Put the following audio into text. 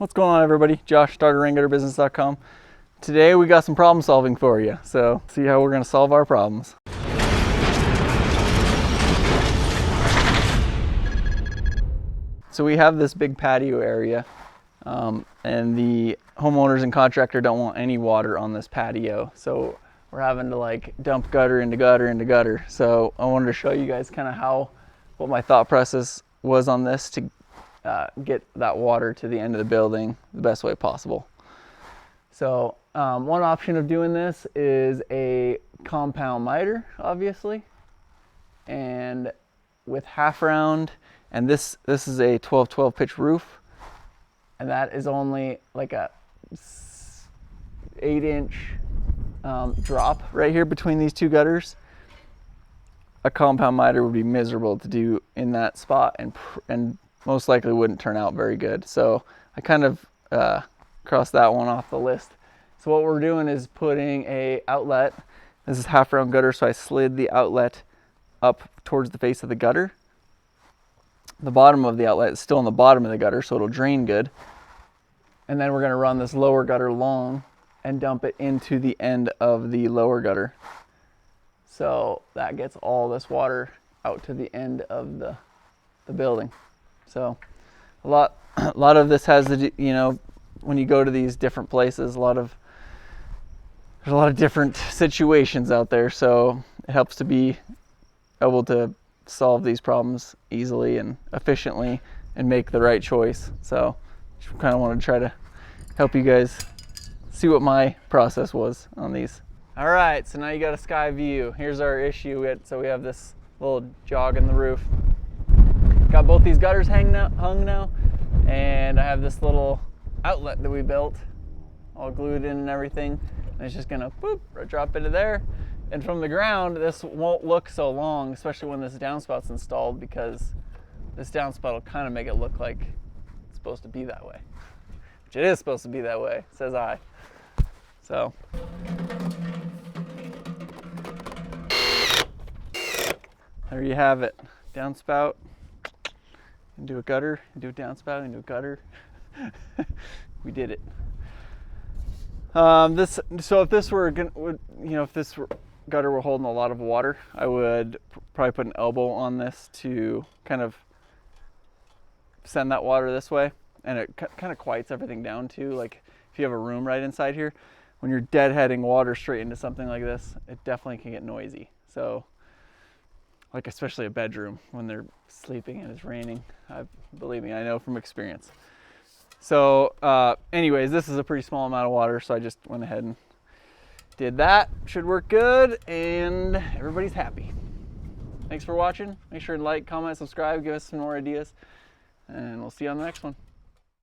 What's going on, everybody? Josh, starterraingutterbusiness.com. Today we got some problem solving for you, so see how we're going to solve our problems. So we have this big patio area, and the homeowners and contractor don't want any water on this patio, so we're having to like dump gutter into gutter into gutter. So I wanted to show you guys kind of what my thought process was on this to get that water to the end of the building the best way possible. So one option of doing this is a compound miter, obviously, and with half round, and this is a 12-12 pitch roof, and that is only like a 8-inch drop right here between these two gutters. A compound miter would be miserable to do in that spot, and most likely wouldn't turn out very good. So I kind of crossed that one off the list. So what we're doing is putting a outlet. This is half round gutter, so I slid the outlet up towards the face of the gutter. The bottom of the outlet is still in the bottom of the gutter, so it'll drain good. And then we're going to run this lower gutter long and dump it into the end of the lower gutter. So that gets all this water out to the end of the building. So a lot of this has to do, you know, when you go to these different places, there's a lot of different situations out there. So it helps to be able to solve these problems easily and efficiently and make the right choice. So just kind of want to try to help you guys see what my process was on these. All right, so now you got a sky view. Here's our issue. So we have this little jog in the roof. Got both these gutters hung now, and I have this little outlet that we built, all glued in and everything. And it's just gonna boop, drop into there. And from the ground, this won't look so long, especially when this downspout's installed, because this downspout will kind of make it look like it's supposed to be that way. Which it is supposed to be that way, says I. So. There you have it, downspout. And do a gutter, and do a downspout, and do a gutter. We did it. So if this were, if this gutter were holding a lot of water, I would probably put an elbow on this to kind of send that water this way, and it kind of quiets everything down too. Like if you have a room right inside here, when you're deadheading water straight into something like this, it definitely can get noisy. So. Like especially a bedroom when they're sleeping and it's raining. Believe me, I know from experience. So anyways, this is a pretty small amount of water, so I just went ahead and did that. Should work good, and everybody's happy. Thanks for watching. Make sure to like, comment, subscribe, give us some more ideas, and we'll see you on the next one.